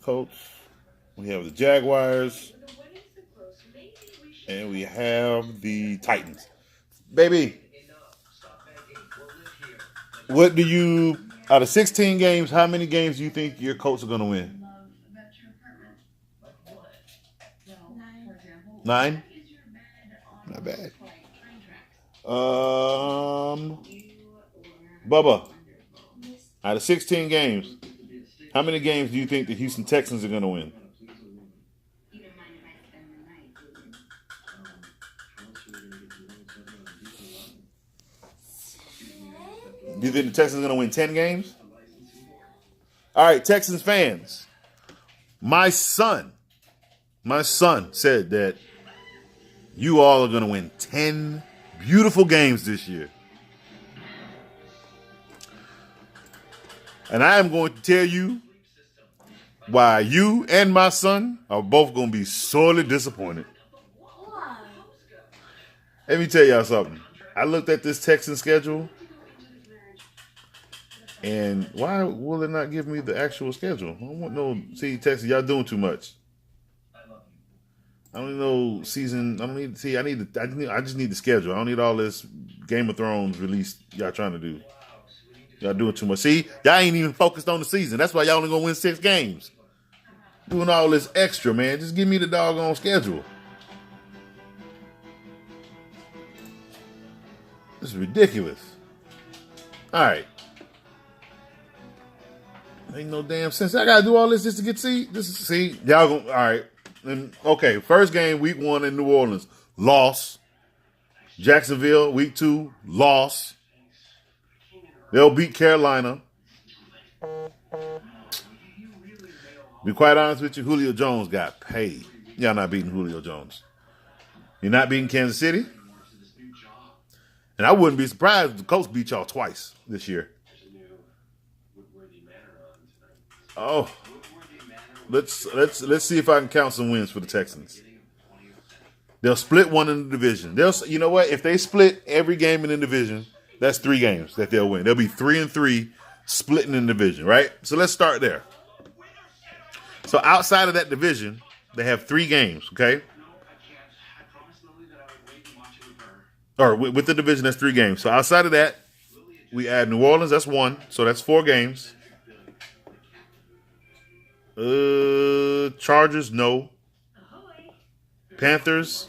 Colts. We have the Jaguars. And we have the Titans. Baby, what do you, out of 16 games, how many games do you think your Colts are going to win? 9? Not bad. Bubba, out of 16 games, how many games do you think the Houston Texans are going to win? Do you think the Texans are going to win 10 games? All right, Texans fans. My son said that you all are going to win 10 beautiful games this year. And I am going to tell you why you and my son are both going to be sorely disappointed. Let me tell y'all something. I looked at this Texan schedule, and why will it not give me the actual schedule? I don't want no, see, Texas, y'all doing too much. I don't need no season. I don't need, see, I just need the schedule. I don't need all this Game of Thrones release y'all trying to do. Y'all doing too much. See, y'all ain't even focused on the season. That's why y'all only gonna win 6 games. Doing all this extra, man. Just give me the doggone schedule. This is ridiculous. All right. Ain't no damn sense. I gotta do all this just to get see. Y'all gonna, all right. And okay, first game, week 1 in New Orleans, loss. Jacksonville, week 2, loss. They'll beat Carolina. Be quite honest with you, Julio Jones got paid. Y'all not beating Julio Jones. You're not beating Kansas City. And I wouldn't be surprised if the Colts beat y'all twice this year. Oh, let's see if I can count some wins for the Texans. They'll split one in the division. You know what? If they split every game in the division, that's 3 games that they'll win. They'll be 3-3 splitting in the division, right? So let's start there. So outside of that division, they have 3 games, okay? Or with the division, that's 3 games. So outside of that, we add New Orleans, that's 1. So that's 4 games. Chargers, no. Panthers,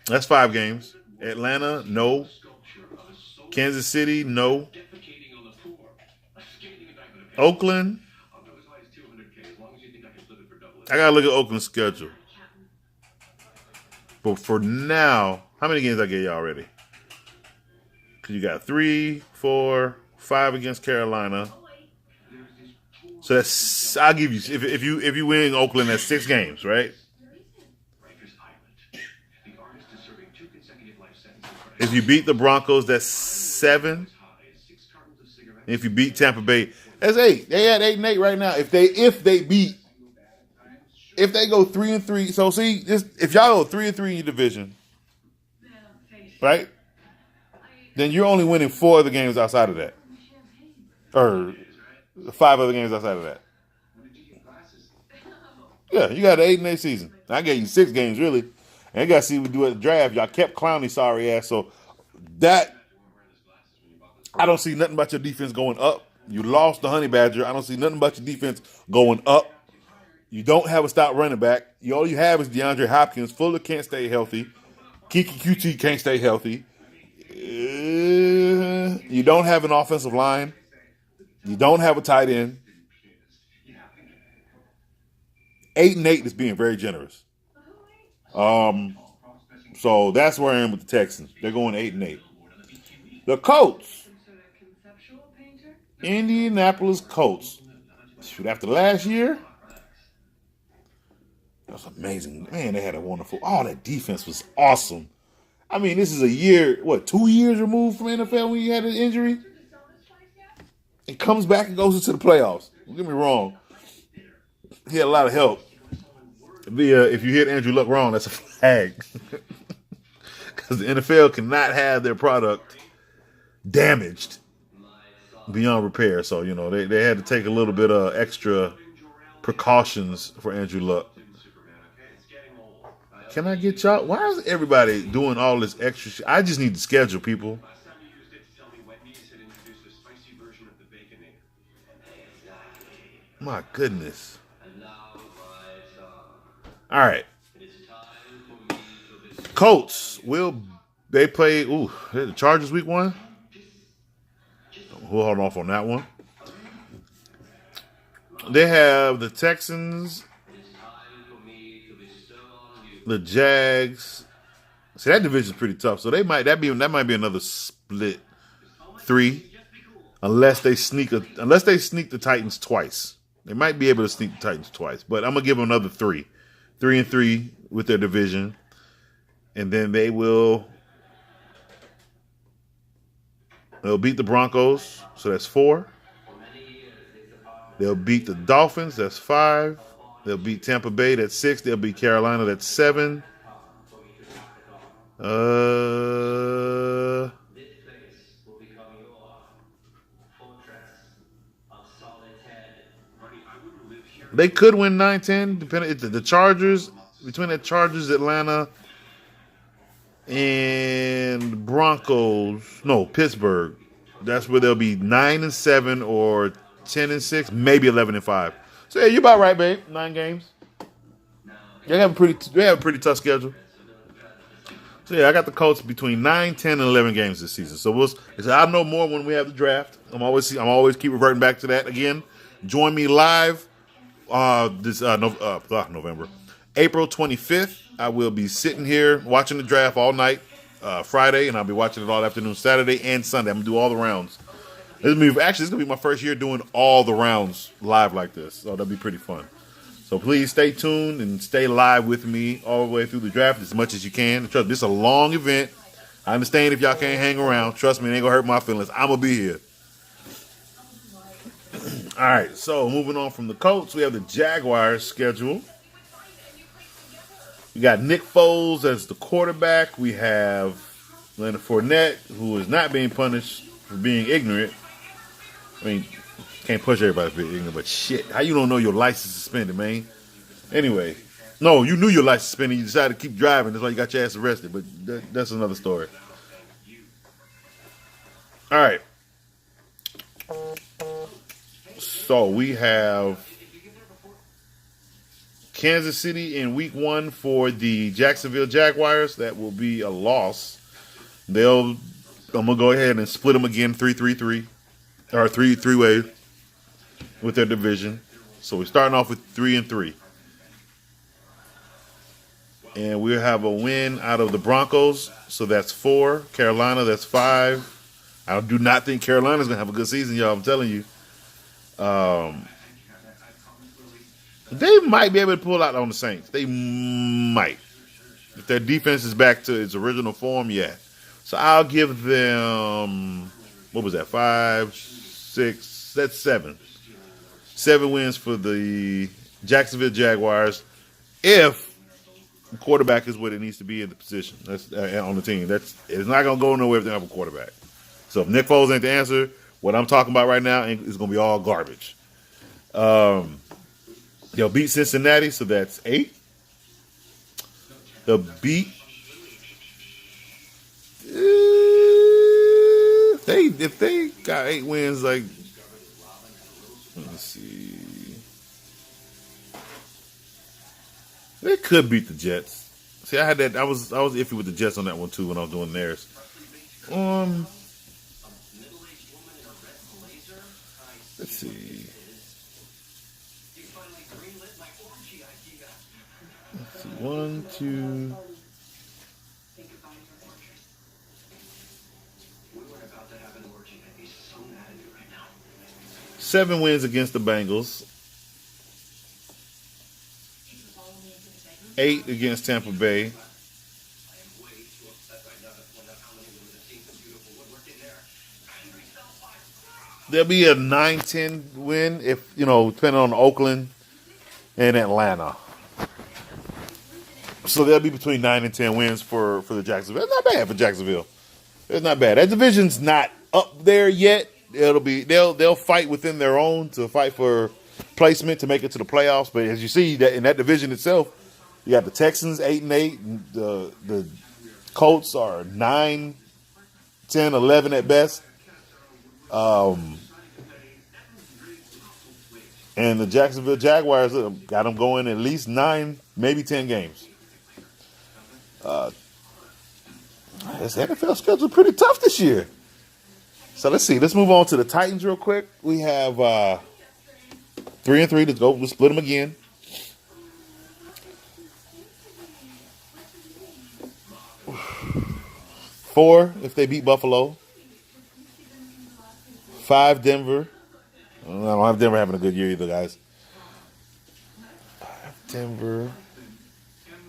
that's 5 games. Atlanta, no. Kansas City, no. Oakland, I gotta look at Oakland's schedule. But for now, how many games I gave you already? Because you got 3, 4, 5 against Carolina. So that's, I'll give you, if you win Oakland, that's 6 games, right? If you beat the Broncos, that's 7. And if you beat Tampa Bay, that's 8. They at 8-8 right now. If they go 3-3, so see, if y'all go 3-3 in your division, right? Then you're only winning 4 other games outside of that, or 5 other games outside of that. Yeah, you got an 8-8 season. I gave you 6 games really, and you got to see what we do at the draft. Y'all kept Clowney sorry ass, so that I don't see nothing about your defense going up. You lost the Honey Badger. I don't see nothing about your defense going up. You don't have a stout running back. All you have is DeAndre Hopkins. Fuller can't stay healthy. Kiki QT can't stay healthy. You don't have an offensive line. You don't have a tight end. 8-8 is being very generous. So that's where I am with the Texans. They're going 8-8. The Colts. Indianapolis Colts. Shoot, after last year, that was amazing. Man, they had a wonderful. Oh, that defense was awesome. I mean, this is a year, 2 years removed from NFL when you had an injury? It comes back and goes into the playoffs. Don't get me wrong. He had a lot of help. If you hit Andrew Luck wrong, that's a flag. Because the NFL cannot have their product damaged beyond repair. So, they had to take a little bit of extra precautions for Andrew Luck. Can I get y'all? Why is everybody doing all this extra shit? I just need to schedule, people. My goodness. All right. Colts they play? Ooh, the Chargers week 1. We'll hold off on that one. They have the Texans, the Jags. See, that division's pretty tough. So that might be another split 3, unless they sneak the Titans twice. They might be able to sneak the Titans twice, but I'm gonna give them another 3, 3-3 with their division, and then they'll beat the Broncos, so that's 4. They'll beat the Dolphins, that's 5. They'll beat Tampa Bay, that's 6. They'll beat Carolina, that's 7. They could win 9-10, depending the Chargers, between the Chargers, Atlanta, and Pittsburgh. That's where they'll be 9-7 or 10-6, maybe 11-5. So yeah, you're about right, babe. 9 games. They have a pretty tough schedule. So yeah, I got the Colts between 9, 10, and 11 games this season. So I'll know more when we have the draft. I'm always keep reverting back to that again. Join me live November, April 25th. I will be sitting here watching the draft all night Friday, and I'll be watching it all afternoon Saturday and Sunday. I'm gonna do all the rounds. This is gonna be my first year doing all the rounds live like this, so that'll be pretty fun. So please stay tuned and stay live with me all the way through the draft as much as you can. Trust me, this is a long event. I understand if y'all can't hang around. Trust me, it ain't gonna hurt my feelings. I'm gonna be here. All right, so moving on from the Colts, we have the Jaguars schedule. We got Nick Foles as the quarterback. We have Leonard Fournette, who is not being punished for being ignorant. I mean, can't push everybody for being ignorant, but shit, how you don't know your license suspended, man? Anyway, no, you knew your license suspended. You decided to keep driving. That's why you got your ass arrested, but that's another story. All right. So we have Kansas City in week 1 for the Jacksonville Jaguars. That will be a loss. I'm going to go ahead and split them again 3-3-3, or 3 ways with their division. So we're starting off with 3-3. And we'll have a win out of the Broncos. So that's 4. Carolina, that's 5. I do not think Carolina's going to have a good season, y'all. I'm telling you. They might be able to pull out on the Saints. They might. If their defense is back to its original form, yeah. So I'll give them, what was that, 5, 6, that's 7. 7 wins for the Jacksonville Jaguars if the quarterback is what it needs to be in the position. That's on the team. It's not going to go nowhere if they have a quarterback. So if Nick Foles ain't the answer, what I'm talking about right now is going to be all garbage. They'll beat Cincinnati, so that's 8. They'll beat. If they got 8 wins, like, let me see, they could beat the Jets. See, I had that. I was iffy with the Jets on that one too when I was doing theirs. Let's see. Let's see. 1, 2. Seven wins against the Bengals. 8 against Tampa Bay. There'll be a 9-10 win if, depending on Oakland and Atlanta. So they'll be between 9 and 10 wins for the Jacksonville. It's not bad for Jacksonville. It's not bad. That division's not up there yet. They'll fight within their own to fight for placement to make it to the playoffs. But as you see, that in that division itself, you got the Texans 8-8. The Colts are 9, 10, 11 at best. And the Jacksonville Jaguars got them going at least 9, maybe 10 games. This NFL schedule pretty tough this year. So let's see. Let's move on to the Titans real quick. We have 3-3 to go. We'll split them again. Four if they beat Buffalo. 5 Denver. I don't have Denver having a good year either, guys. 5 Denver.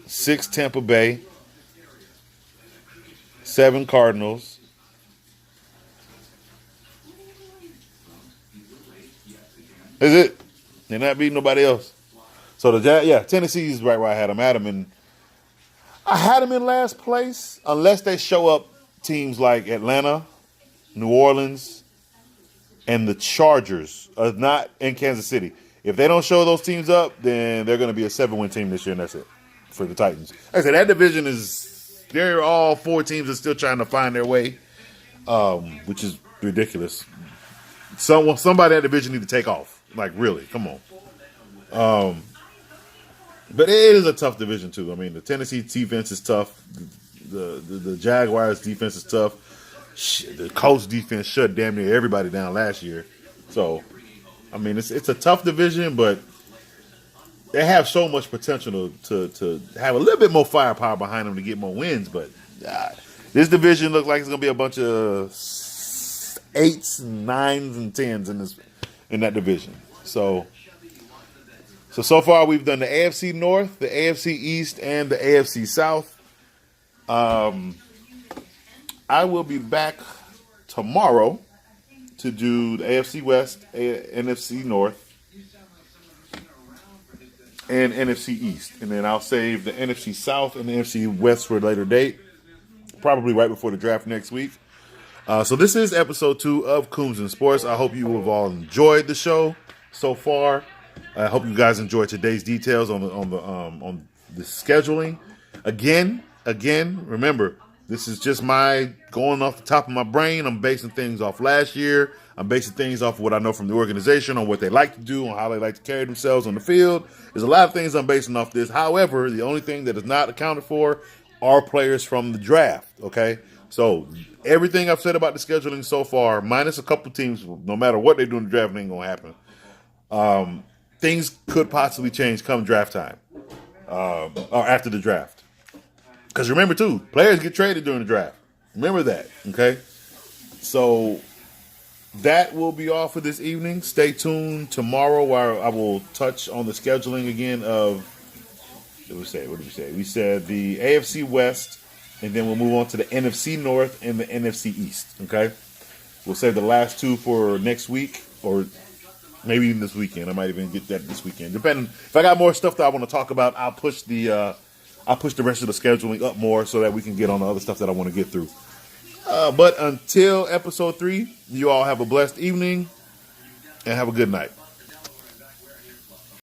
6 Tampa Bay. 7 Cardinals. Is it? They're not beating nobody else. So Tennessee is right where I had them. I had them in last place unless they show up teams like Atlanta, New Orleans, and the Chargers, not in Kansas City. If they don't show those teams up, then they're going to be a 7-win team this year, and that's it for the Titans. Like I said, that division they're all 4 teams that are still trying to find their way, which is ridiculous. Somebody in that division need to take off. Like, really, come on. But it is a tough division, too. I mean, the Tennessee defense is tough. The Jaguars defense is tough. The Colts defense shut damn near everybody down last year. So, I mean, it's a tough division, but they have so much potential to have a little bit more firepower behind them to get more wins. But this division looks like it's going to be a bunch of 8s and 9s and 10s in that division. So far we've done the AFC North, the AFC East, and the AFC South. I will be back tomorrow to do the AFC West, NFC North, and NFC East. And then I'll save the NFC South and the NFC West for a later date, probably right before the draft next week. So this is episode 2 of Coombs And Sports. I hope you have all enjoyed the show so far. I hope you guys enjoyed today's details on the scheduling. Again, remember, this is just my going off the top of my brain. I'm basing things off last year. I'm basing things off what I know from the organization, on what they like to do, on how they like to carry themselves on the field. There's a lot of things I'm basing off this. However, the only thing that is not accounted for are players from the draft, okay? So everything I've said about the scheduling so far, minus a couple teams, no matter what they do in the draft, it ain't going to happen. Things could possibly change come draft time or after the draft. Because remember, too, players get traded during the draft. Remember that, okay? So that will be all for this evening. Stay tuned tomorrow where I will touch on the scheduling again of, what did we say? We said the AFC West, and then we'll move on to the NFC North and the NFC East, okay? We'll save the last 2 for next week or maybe even this weekend. I might even get that this weekend. Depending, if I got more stuff that I want to talk about, I'll push the rest of the scheduling up more so that we can get on the other stuff that I want to get through. But until episode 3, you all have a blessed evening and have a good night.